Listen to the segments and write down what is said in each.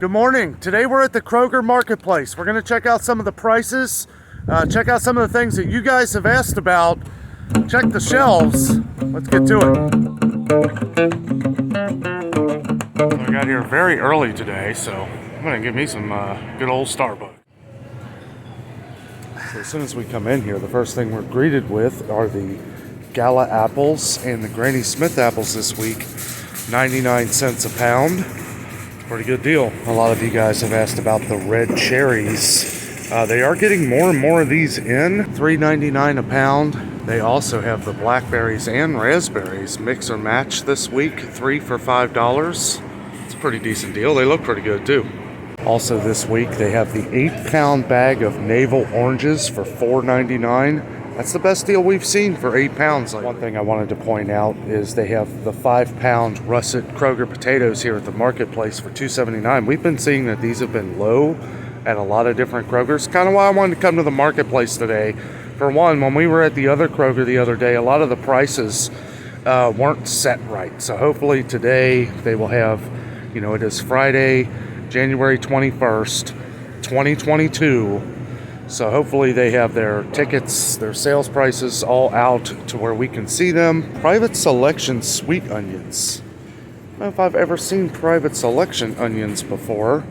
Good morning. Today we're at the Kroger Marketplace. We're going to check out some of the prices, check out some of the things that you guys have asked about, check the shelves. Let's get to it. I got here very early today, so I'm going to give me some good old Starbucks. So as soon as we come in here, the first thing we're greeted with are the Gala apples and the Granny Smith apples this week. 99 cents a pound. Pretty good deal. A lot of you guys have asked about the red cherries. They are getting more and more of these in. $3.99 a pound. They also have the blackberries and raspberries mix or match this week. 3 for $5. It's a pretty decent deal. They look pretty good too. Also this week they have the 8-pound bag of Naval oranges for $4.99. That's the best deal we've seen for 8 pounds. One thing I wanted to point out is they have the 5-pound russet Kroger potatoes here at the marketplace for $2.79. We've been seeing that these have been low at a lot of different Krogers. Kind of why I wanted to come to the marketplace today. For one, when we were at the other Kroger the other day, a lot of the prices weren't set right. So hopefully today they will have, you know, it is Friday, January 21st, 2022. So hopefully they have their tickets, their sales prices all out to where we can see them. Private Selection sweet onions. I don't know if I've ever seen Private Selection onions before.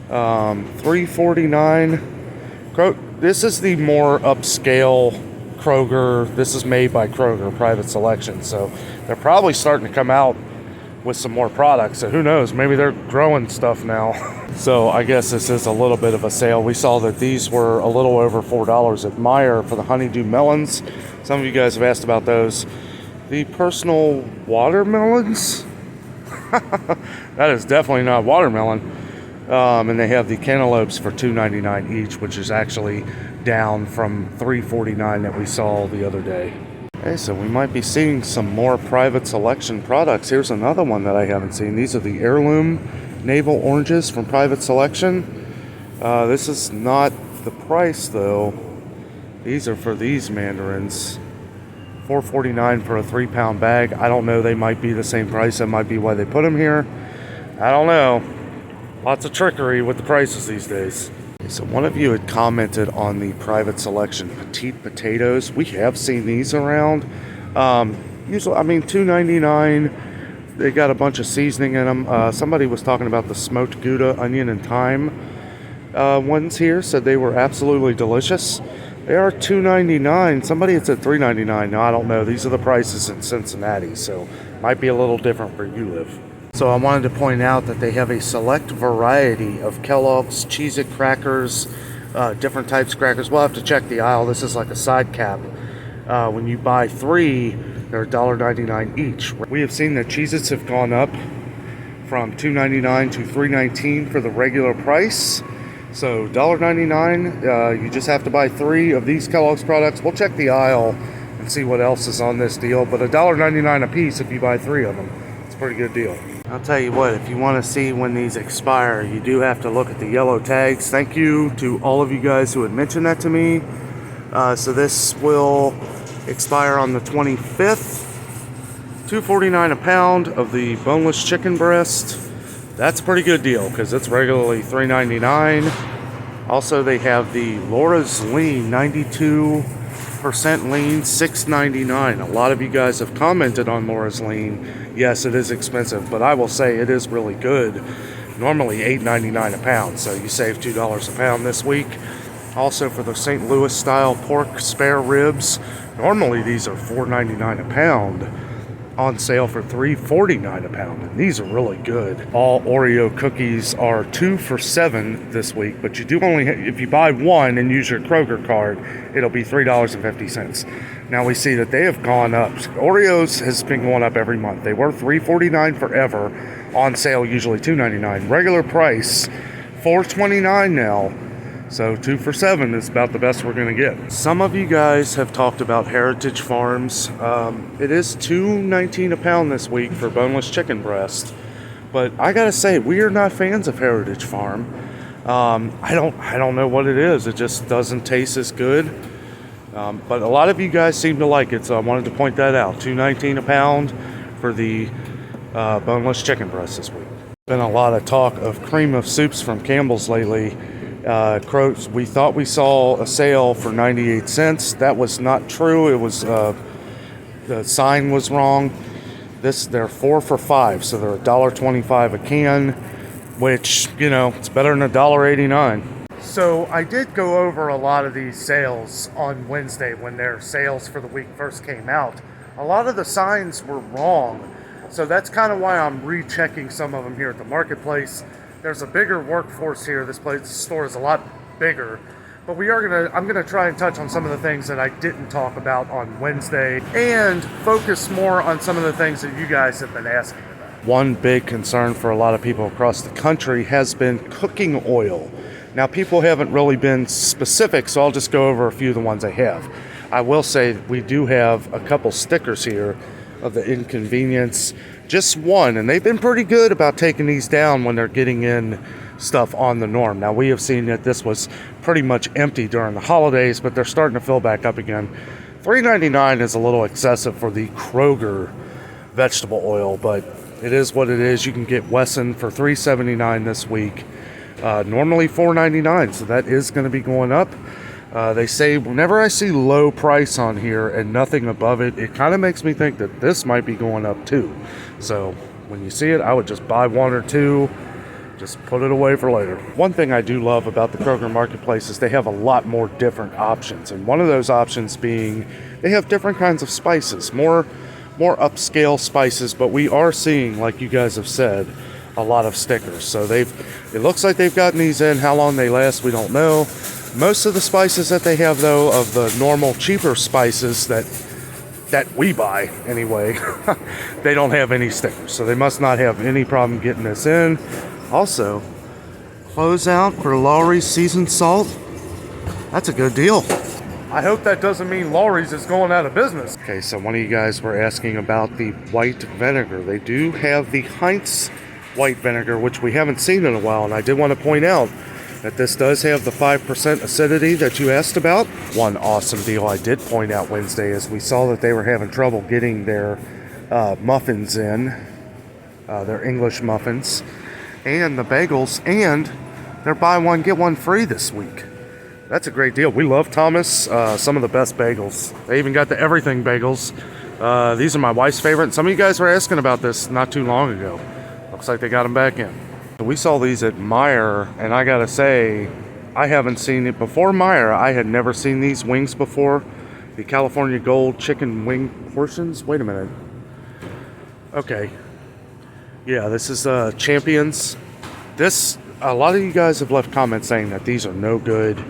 $3.49. This is the more upscale Kroger. This is made by Kroger, Private Selection. So they're probably starting to come out with some more products. So who knows? Maybe they're growing stuff now. So I guess this is a little bit of a sale. We saw that these were a little over $4 at Meijer for the honeydew melons. Some of you guys have asked about those. The personal watermelons. That is definitely not watermelon. And they have the cantaloupes for $2.99 each, which is actually down from $3.49 that we saw the other day. Okay, so we might be seeing some more Private Selection products. Here's another one that I haven't seen. These are the Heirloom Naval oranges from Private Selection. This is not the price though. These are for these mandarins. $4.49 for a 3-pound bag. I don't know, they might be the same price. That might be why they put them here. I don't know. Lots of trickery with the prices these days. So one of you had commented on the Private Selection Petite Potatoes. We have seen these around. Usually, I mean, $2.99. They got a bunch of seasoning in them. Somebody was talking about the smoked Gouda, onion, and thyme ones here. Said they were absolutely delicious. They are $2.99. Somebody had said $3.99. Now, I don't know. These are the prices in Cincinnati, so might be a little different where you live. So I wanted to point out that they have a select variety of Kellogg's Cheez-It crackers, different types of crackers. We'll have to check the aisle. This is like a side cap. When you buy 3, they're $1.99 each. We have seen that Cheez-Its have gone up from $2.99 to $3.19 for the regular price. So $1.99, you just have to buy 3 of these Kellogg's products. We'll check the aisle and see what else is on this deal. But $1.99 a piece if you buy 3 of them. It's a pretty good deal. I'll tell you what, if you want to see when these expire, you do have to look at the yellow tags. Thank you to all of you guys who had mentioned that to me. So this will expire on the 25th. $2.49 a pound of the boneless chicken breast. That's a pretty good deal because it's regularly $3.99. Also, they have the Laura's Lean 92% lean, $6.99. A lot of you guys have commented on Laura's Lean. Yes, it is expensive, but I will say it is really good. Normally $8.99 a pound, so you save $2 a pound this week. Also for the St. Louis style pork spare ribs, normally these are $4.99 a pound. On sale for $3.49 a pound, and these are really good. All Oreo cookies are 2 for $7 this week, but you do only if you buy 1 and use your Kroger card, it'll be $3.50. Now we see that they have gone up. Oreos has been going up every month. They were $3.49 forever. On sale usually $2.99. Regular price $4.29 now. So 2 for $7 is about the best we're going to get. Some of you guys have talked about Heritage Farms. It is $2.19 a pound this week for boneless chicken breast. But I gotta say, we are not fans of Heritage Farm. I don't know what it is. It just doesn't taste as good. But a lot of you guys seem to like it, so I wanted to point that out. $2.19 a pound for the boneless chicken breast this week. Been a lot of talk of cream of soups from Campbell's lately. We thought we saw a sale for 98 cents. That was not true. It was the sign was wrong. They're 4 for $5, so they're $1.25 a can, which, you know, it's better than $1.89. So I did go over a lot of these sales on Wednesday when their sales for the week first came out. A lot of the signs were wrong. So that's kind of why I'm rechecking some of them here at the marketplace. There's a bigger workforce here. This store is a lot bigger. But I'm gonna try and touch on some of the things that I didn't talk about on Wednesday and focus more on some of the things that you guys have been asking about. One big concern for a lot of people across the country has been cooking oil. Now, people haven't really been specific, so I'll just go over a few of the ones I have. I will say we do have a couple stickers here of the inconvenience, just one, and they've been pretty good about taking these down when they're getting in stuff on the norm. Now, we have seen that this was pretty much empty during the holidays, but they're starting to fill back up again. $3.99 is a little excessive for the Kroger vegetable oil, but it is what it is. You can get Wesson for $3.79 this week, normally $4.99, so that is going to be going up. They say whenever I see low price on here and nothing above it, it kind of makes me think that this might be going up too. So when you see it, I would just buy one or two, just put it away for later. One thing I do love about the Kroger Marketplace is they have a lot more different options. And one of those options being they have different kinds of spices, more upscale spices, but we are seeing, like you guys have said, a lot of stickers. So it looks like they've gotten these in. How long they last, we don't know. Most of the spices that they have, though, of the normal cheaper spices that we buy anyway, they don't have any stickers. So they must not have any problem getting this in. Also, closeout for Lawry's seasoned salt. That's a good deal. I hope that doesn't mean Lawry's is going out of business. Okay, so one of you guys were asking about the white vinegar. They do have the Heinz white vinegar, which we haven't seen in a while, and I did want to point out that this does have the 5% acidity that you asked about. One awesome deal I did point out Wednesday is we saw that they were having trouble getting their muffins in, their English muffins, and the bagels, and they're buy one, get one free this week. That's a great deal. We love Thomas, some of the best bagels. They even got the everything bagels. These are my wife's favorite. Some of you guys were asking about this not too long ago. Looks like they got them back in. We saw these at Meijer, and I gotta say, I haven't seen it before Meijer. I had never seen these wings before. The California Gold chicken wing portions. Wait a minute. Okay. Yeah, this is Champions. A lot of you guys have left comments saying that these are no good.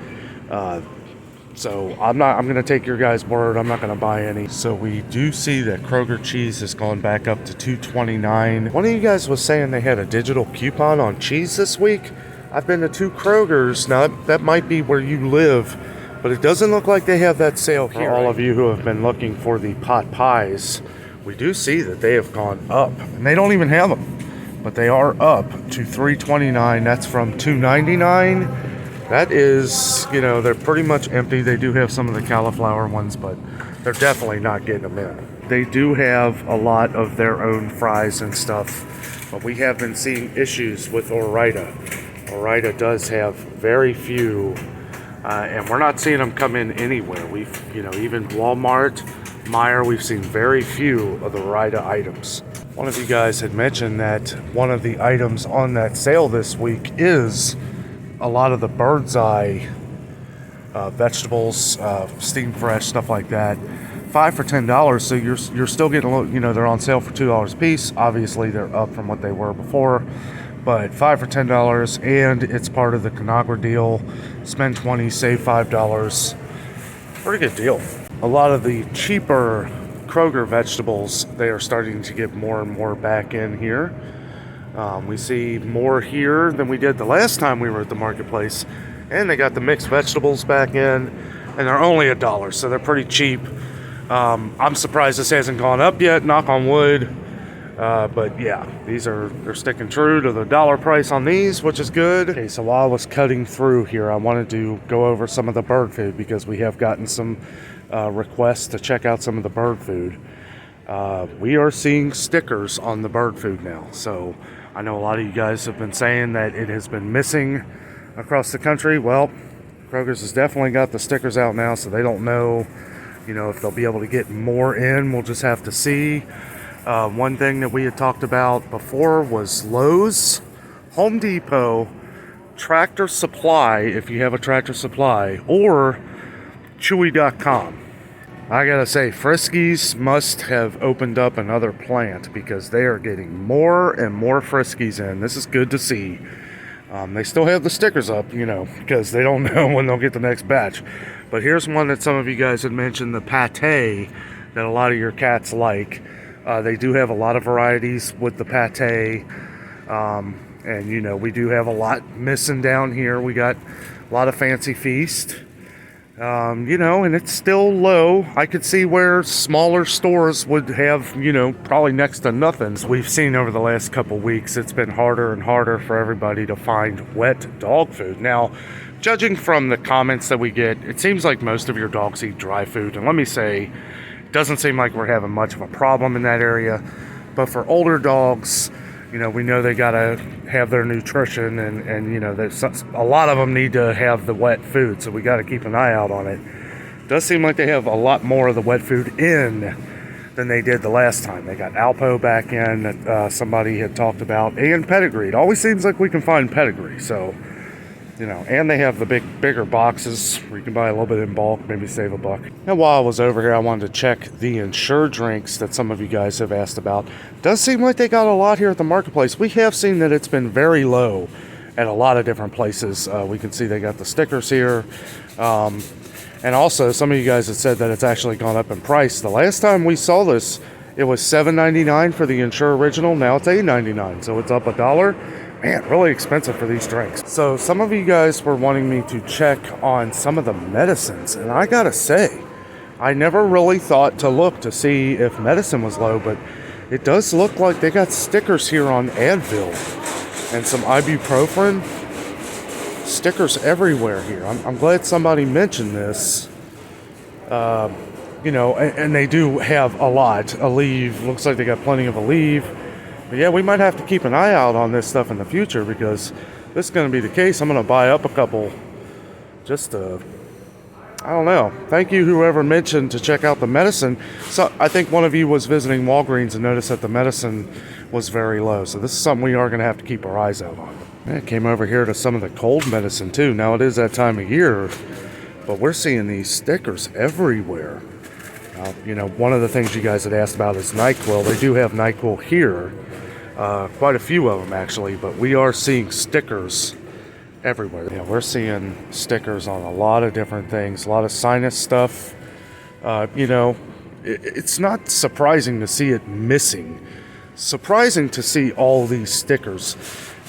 So I'm going to take your guys' word. I'm not going to buy any. So we do see that Kroger cheese has gone back up to $2.29. One of you guys was saying they had a digital coupon on cheese this week. I've been to 2 Krogers. Now that might be where you live, but it doesn't look like they have that sale here. For all of you who have been looking for the pot pies, we do see that they have gone up, and they don't even have them, but they are up to $3.29. That's from $2.99. That is, you know, they're pretty much empty. They do have some of the cauliflower ones, but they're definitely not getting them in. They do have a lot of their own fries and stuff, but we have been seeing issues with Ore-Ida. Ore-Ida does have very few, and we're not seeing them come in anywhere. Even Walmart, Meijer, we've seen very few of the Ore-Ida items. One of you guys had mentioned that one of the items on that sale this week is a lot of the Bird's Eye vegetables, steam fresh, stuff like that. 5 for $10, so you're still getting a little, they're on sale for $2 a piece. Obviously, they're up from what they were before, but 5 for $10, and it's part of the Conagra deal. Spend $20, save $5. Pretty good deal. A lot of the cheaper Kroger vegetables, they are starting to get more and more back in here. We see more here than we did the last time we were at the marketplace, and they got the mixed vegetables back in, and they're only $1, so they're pretty cheap. I'm surprised this hasn't gone up yet, knock on wood, but yeah, they're sticking true to the $1 price on these, which is good. Okay, so while I was cutting through here, I wanted to go over some of the bird food because we have gotten some requests to check out some of the bird food. We are seeing stickers on the bird food now, so I know a lot of you guys have been saying that it has been missing across the country. Well, Kroger's has definitely got the stickers out now, so they don't know, if they'll be able to get more in. We'll just have to see. One thing that we had talked about before was Lowe's, Home Depot, Tractor Supply, if you have a Tractor Supply, or Chewy.com. I gotta say, Friskies must have opened up another plant because they are getting more and more Friskies in. This is good to see. They still have the stickers up, because they don't know when they'll get the next batch. But here's one that some of you guys had mentioned, the pate, that a lot of your cats like. They do have a lot of varieties with the pate. And, we do have a lot missing down here. We got a lot of Fancy Feast. And it's still low. I could see where smaller stores would have, probably next to nothing. As we've seen over the last couple weeks, it's been harder and harder for everybody to find wet dog food. Now, judging from the comments that we get, it seems like most of your dogs eat dry food. And let me say, it doesn't seem like we're having much of a problem in that area. But for older dogs, we know they gotta have their nutrition, and there's a lot of them need to have the wet food, so we gotta keep an eye out on it. Does seem like they have a lot more of the wet food in than they did the last time. They got Alpo back in that somebody had talked about, and Pedigree. It always seems like we can find Pedigree, so and they have the bigger boxes where you can buy a little bit in bulk, maybe save $1. And while I was over here, I wanted to check the Ensure drinks that some of you guys have asked about. Does seem like they got a lot here at the marketplace. We have seen that it's been very low at a lot of different places. We can see they got the stickers here. And also, some of you guys have said that it's actually gone up in price. The last time we saw this, it was $7.99 for the Ensure Original. Now it's $8.99, so it's up $1. Man, really expensive for these drinks. So some of you guys were wanting me to check on some of the medicines, and I gotta say, I never really thought to look to see if medicine was low, but it does look like they got stickers here on Advil and some ibuprofen. Stickers everywhere here. I'm glad somebody mentioned this. And they do have a lot. Aleve, looks like they got plenty of Aleve. But yeah, we might have to keep an eye out on this stuff in the future, because this is going to be the case. I'm going to buy up a couple just to, I don't know. Thank you, whoever mentioned to check out the medicine. So I think one of you was visiting Walgreens and noticed that the medicine was very low. So this is something we are going to have to keep our eyes out on. I came over here to some of the cold medicine too. Now it is that time of year, but we're seeing these stickers everywhere. One of the things you guys had asked about is NyQuil. They do have NyQuil here. Quite a few of them actually, but we are seeing stickers everywhere. Yeah, we're seeing stickers on a lot of different things, a lot of sinus stuff. It's not surprising to see it missing. Surprising to see all these stickers,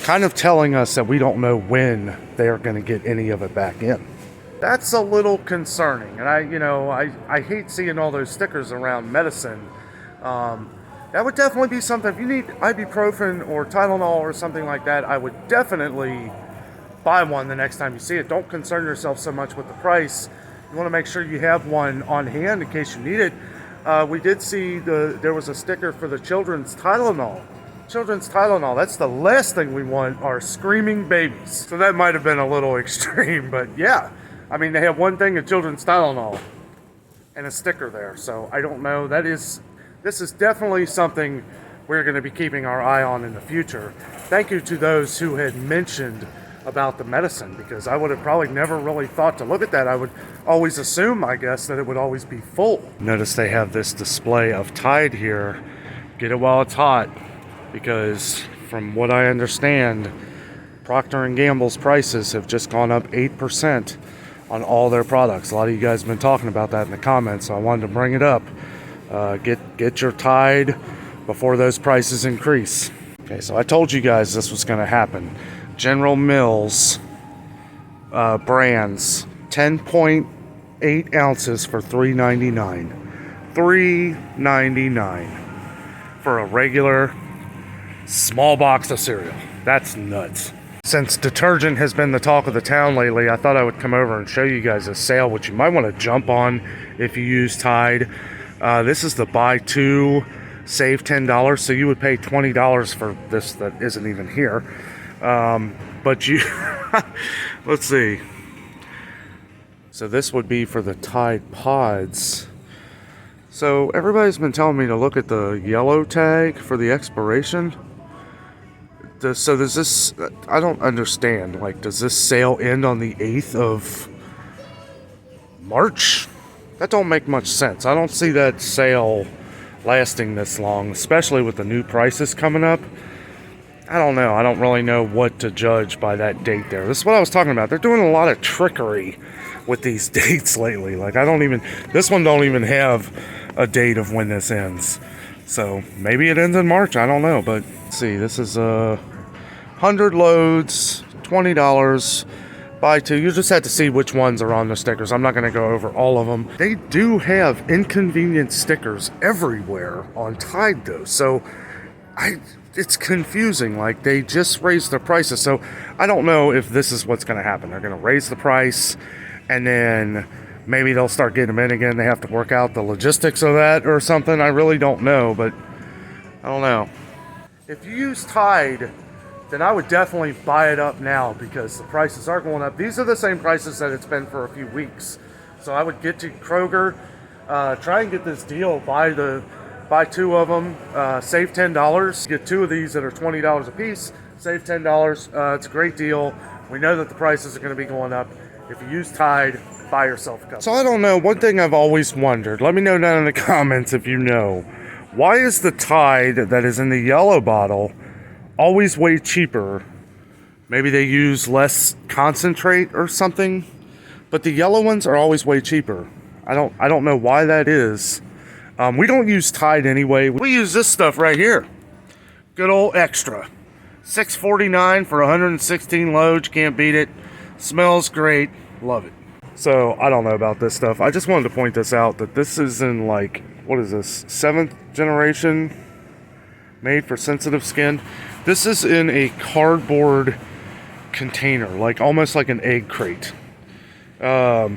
kind of telling us that we don't know when they're going to get any of it back in. That's a little concerning, and I hate seeing all those stickers around medicine. That would definitely be something. If you need ibuprofen or Tylenol or something like that, I would definitely buy one the next time you see it. Don't concern yourself so much with the price. You want to make sure you have one on hand in case you need it. We did see there was a sticker for the children's Tylenol. Children's Tylenol, that's the last thing we want, are screaming babies. So that might have been a little extreme, but yeah. I mean, they have one thing of children's Tylenol and a sticker there. So I don't know. This is definitely something we're going to be keeping our eye on in the future. Thank you to those who had mentioned about the medicine, because I would have probably never really thought to look at that. I would always assume, I guess, that it would always be full. Notice they have this display of Tide here. Get it while it's hot, because from what I understand, Procter & Gamble's prices have just gone up 8% on all their products. A lot of you guys have been talking about that in the comments, so I wanted to bring it up. Get your Tide before those prices increase. Okay, so I told you guys this was going to happen. General Mills brands, 10.8 ounces for $3.99. $3.99 for a regular small box of cereal. That's nuts. Since detergent has been the talk of the town lately, I thought I would come over and show you guys a sale, which you might want to jump on if you use Tide. This is the buy two, save $10. So you would pay $20 for this that isn't even here. But you, let's see. So this would be for the Tide Pods. So everybody's been telling me to look at the yellow tag for the expiration. So does this, I don't understand, like, does this sale end on the 8th of March? That don't make much sense. I don't see that sale lasting this long, especially with the new prices coming up. I don't know. I don't really know what to judge by that date there. This is what I was talking about. They're doing a lot of trickery with these dates lately. Like, this one don't even have a date of when this ends. So maybe it ends in March. I don't know. But let's see, this is 100 loads, $20. Buy two. You just have to see which ones are on the stickers. I'm not going to go over all of them. They do have inconvenient stickers everywhere on Tide though. So it's confusing. Like, they just raised their prices. So I don't know if this is what's going to happen. They're going to raise the price and then maybe they'll start getting them in again. They have to work out the logistics of that or something. I really don't know, but I don't know. If you use Tide, then I would definitely buy it up now because the prices are going up. These are the same prices that it's been for a few weeks. So I would get to Kroger, try and get this deal, buy two of them, save $10. Get two of these that are $20 a piece, save $10. It's a great deal. We know that the prices are going to be going up. If you use Tide, buy yourself a couple. So I don't know. One thing I've always wondered, let me know down in the comments if you know. Why is the Tide that is in the yellow bottle always way cheaper? Maybe they use less concentrate or something, but the yellow ones are always way cheaper. I don't know why that is. We don't use Tide anyway. We use this stuff right here. Good old Extra. $6.49 for 116 loads. Can't beat it. Smells great. Love it. So I don't know about this stuff. I just wanted to point this out that this is in, like, what is this, 7th generation, made for sensitive skin. This is in a cardboard container, like almost like an egg crate. Yeah,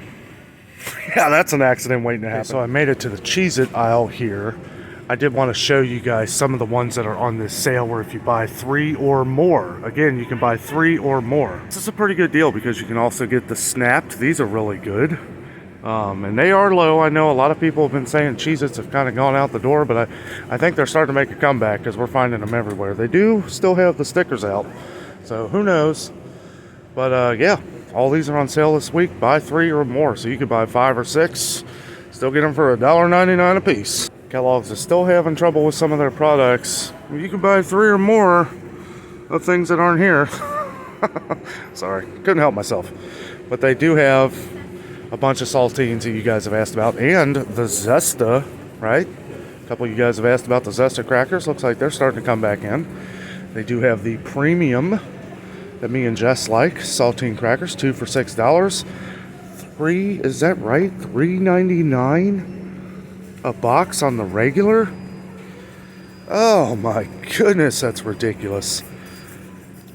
that's an accident waiting to happen. Okay, so I made it to the Cheez-It aisle here. I did want to show you guys some of the ones that are on this sale where if you buy 3 or more, again, you can buy 3 or more. This is a pretty good deal because you can also get the snapped. These are really good. And they are low. I know a lot of people have been saying Cheez-Its have kind of gone out the door, but I think they're starting to make a comeback because we're finding them everywhere. They do still have the stickers out, so who knows. But yeah, all these are on sale this week. Buy 3 or more, so you could buy 5 or 6. Still get them for $1.99 a piece. Kellogg's is still having trouble with some of their products. You can buy 3 or more of things that aren't here. Sorry, couldn't help myself. But they do have a bunch of saltines that you guys have asked about, and the Zesta, right? A couple of you guys have asked about the Zesta crackers. Looks like they're starting to come back in. They do have the premium that me and Jess like, saltine crackers, 2 for $6. 3, is that right? $3.99 a box on the regular? Oh my goodness, that's ridiculous.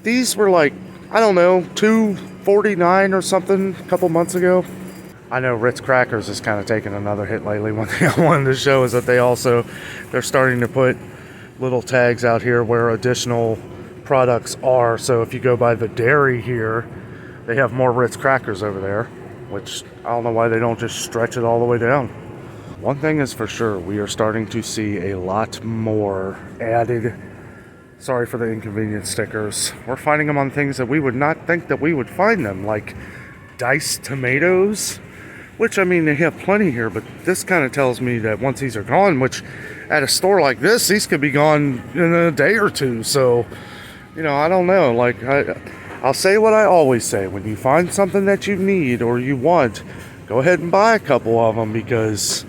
These were like, I don't know, $2.49 or something a couple months ago. I know Ritz Crackers is kind of taking another hit lately. One thing I wanted to show is that they're starting to put little tags out here where additional products are. So if you go by the dairy here, they have more Ritz Crackers over there, which I don't know why they don't just stretch it all the way down. One thing is for sure, we are starting to see a lot more added, sorry for the inconvenience stickers. We're finding them on things that we would not think that we would find them, like diced tomatoes. Which, I mean, they have plenty here, but this kind of tells me that once these are gone, which at a store like this, these could be gone in a day or two. So, you know, I don't know. Like, I'll say what I always say. When you find something that you need or you want, go ahead and buy a couple of them because,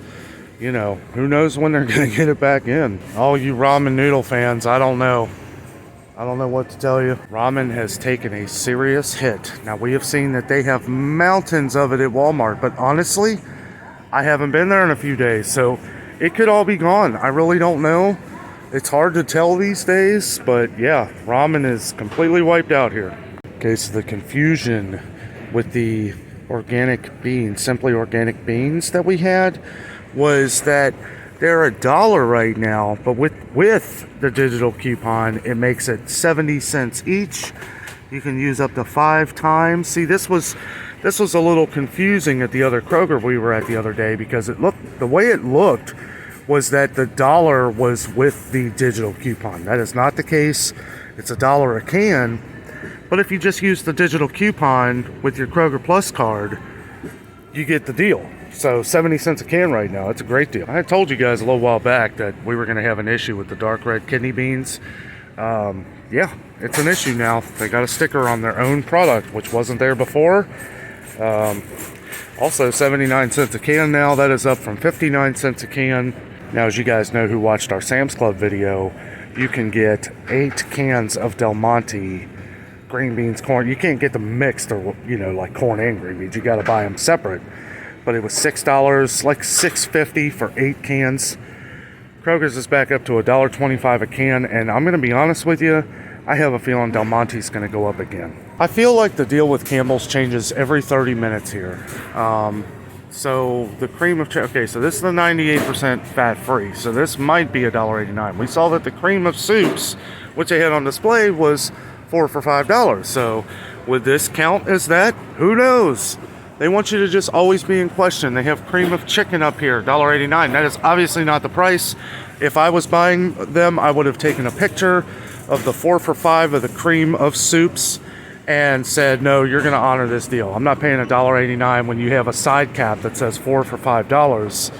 you know, who knows when they're going to get it back in. All you ramen noodle fans, I don't know. I don't know what to tell you. Ramen has taken a serious hit. Now, we have seen that they have mountains of it at Walmart, but honestly, I haven't been there in a few days, so it could all be gone. I really don't know. It's hard to tell these days, but yeah, ramen is completely wiped out here. Okay, so the confusion with the organic beans, simply organic beans that we had, was that They're $1 right now, but with the digital coupon, it makes it 70 cents each. You can use up to 5 times. See, this was a little confusing at the other Kroger we were at the other day, because the way it looked was that the $1 was with the digital coupon. That is not the case. It's $1 a can. But if you just use the digital coupon with your Kroger Plus card, you get the deal. So 70 cents a can right now. It's a great deal. I had told you guys a little while back that we were going to have an issue with the dark red kidney beans. Yeah, it's an issue now. They got a sticker on their own product, which wasn't there before. Also 79 cents a can now. That is up from 59 cents a can. Now, as you guys know who watched our Sam's Club video, you can get 8 cans of Del Monte green beans, corn. You can't get them mixed, or like corn and green beans. You got to buy them separate. But it was $6, like $6.50 for 8 cans. Kroger's is back up to $1.25 a can, and I'm going to be honest with you, I have a feeling Del Monte's going to go up again. I feel like the deal with Campbell's changes every 30 minutes here. So the cream of okay, so this is the 98% fat-free, so this might be $1.89. We saw that the cream of soups, which they had on display, was 4 for $5. So would this count as that? Who knows? They want you to just always be in question. They have cream of chicken up here, $1.89. That is obviously not the price. If I was buying them, I would have taken a picture of the 4 for $5 of the cream of soups and said, no, you're going to honor this deal. I'm not paying $1.89 when you have a side cap that says 4 for $5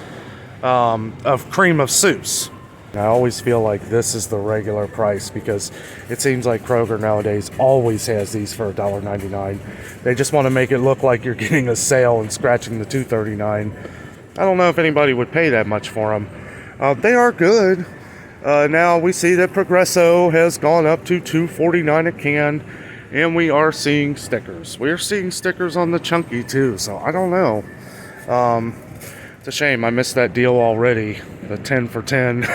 of cream of soups. I always feel like this is the regular price, because it seems like Kroger nowadays always has these for $1.99. They just want to make it look like you're getting a sale and scratching the $2.39. I don't know if anybody would pay that much for them. They are good. Now we see that Progresso has gone up to $2.49 a can, and we are seeing stickers. We're seeing stickers on the Chunky too, so I don't know. It's a shame I missed that deal already, the 10 for 10.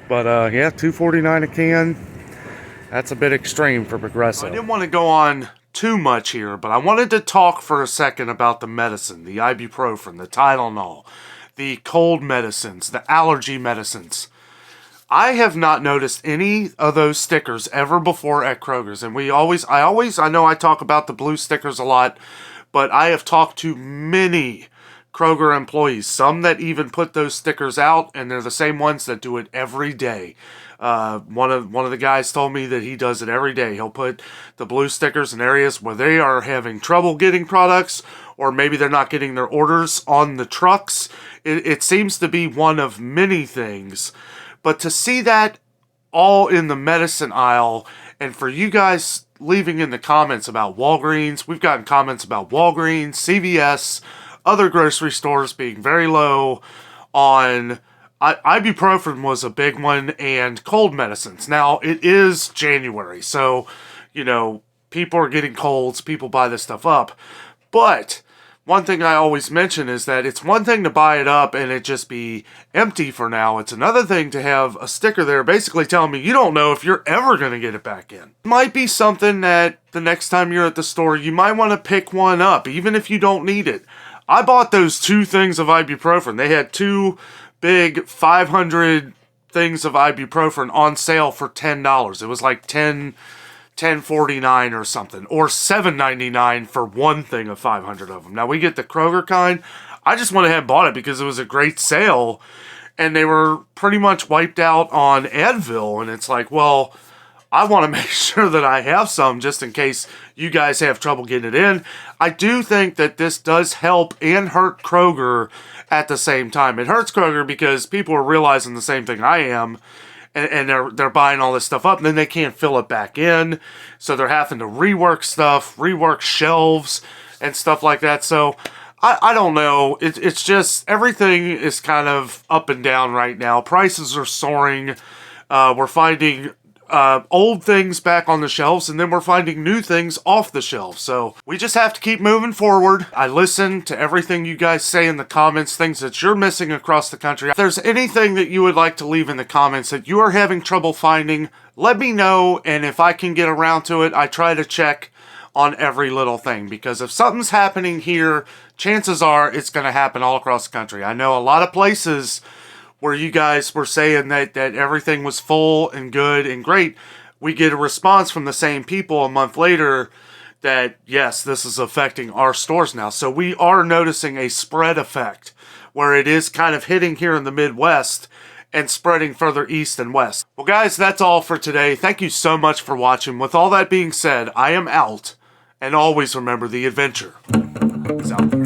But yeah, $2.49 a can. That's a bit extreme for Progresso. I didn't want to go on too much here, but I wanted to talk for a second about the medicine, the ibuprofen, the Tylenol, the cold medicines, the allergy medicines. I have not noticed any of those stickers ever before at Kroger's, and I know I talk about the blue stickers a lot, but I have talked to many Kroger employees, some that even put those stickers out, and they're the same ones that do it every day. One of the guys told me that he does it every day. He'll put the blue stickers in areas where they are having trouble getting products, or maybe they're not getting their orders on the trucks. It seems to be one of many things. But to see that all in the medicine aisle, and for you guys leaving in the comments about Walgreens, we've gotten comments about Walgreens, CVS, other grocery stores being very low on ibuprofen was a big one, and cold medicines. Now, it is January, so, people are getting colds, people buy this stuff up. But one thing I always mention is that it's one thing to buy it up and it just be empty for now. It's another thing to have a sticker there basically telling me you don't know if you're ever going to get it back in. It might be something that the next time you're at the store, you might want to pick one up, even if you don't need it. I bought those 2 things of ibuprofen. They had 2 big 500 things of ibuprofen on sale for $10. It was like $10.49 or something, or $7.99 for one thing of 500 of them. Now, we get the Kroger kind. I just went ahead and bought it because it was a great sale, and they were pretty much wiped out on Advil, and it's like, well, I want to make sure that I have some just in case you guys have trouble getting it in. I do think that this does help and hurt Kroger at the same time. It hurts Kroger because people are realizing the same thing I am, and they're buying all this stuff up, and then they can't fill it back in, so they're having to rework stuff, rework shelves, and stuff like that. So I don't know. It's just everything is kind of up and down right now. Prices are soaring. We're finding old things back on the shelves, and then we're finding new things off the shelves. So we just have to keep moving forward. I listen to everything you guys say in the comments, things that you're missing across the country. If there's anything that you would like to leave in the comments that you are having trouble finding, let me know, and if I can get around to it, I try to check on every little thing, because if something's happening here, chances are it's going to happen all across the country. I know a lot of places where you guys were saying that everything was full and good and great, we get a response from the same people a month later that, yes, this is affecting our stores now. So we are noticing a spread effect where it is kind of hitting here in the Midwest and spreading further east and west. Well, guys, that's all for today. Thank you so much for watching. With all that being said, I am out. And always remember, the adventure is out there.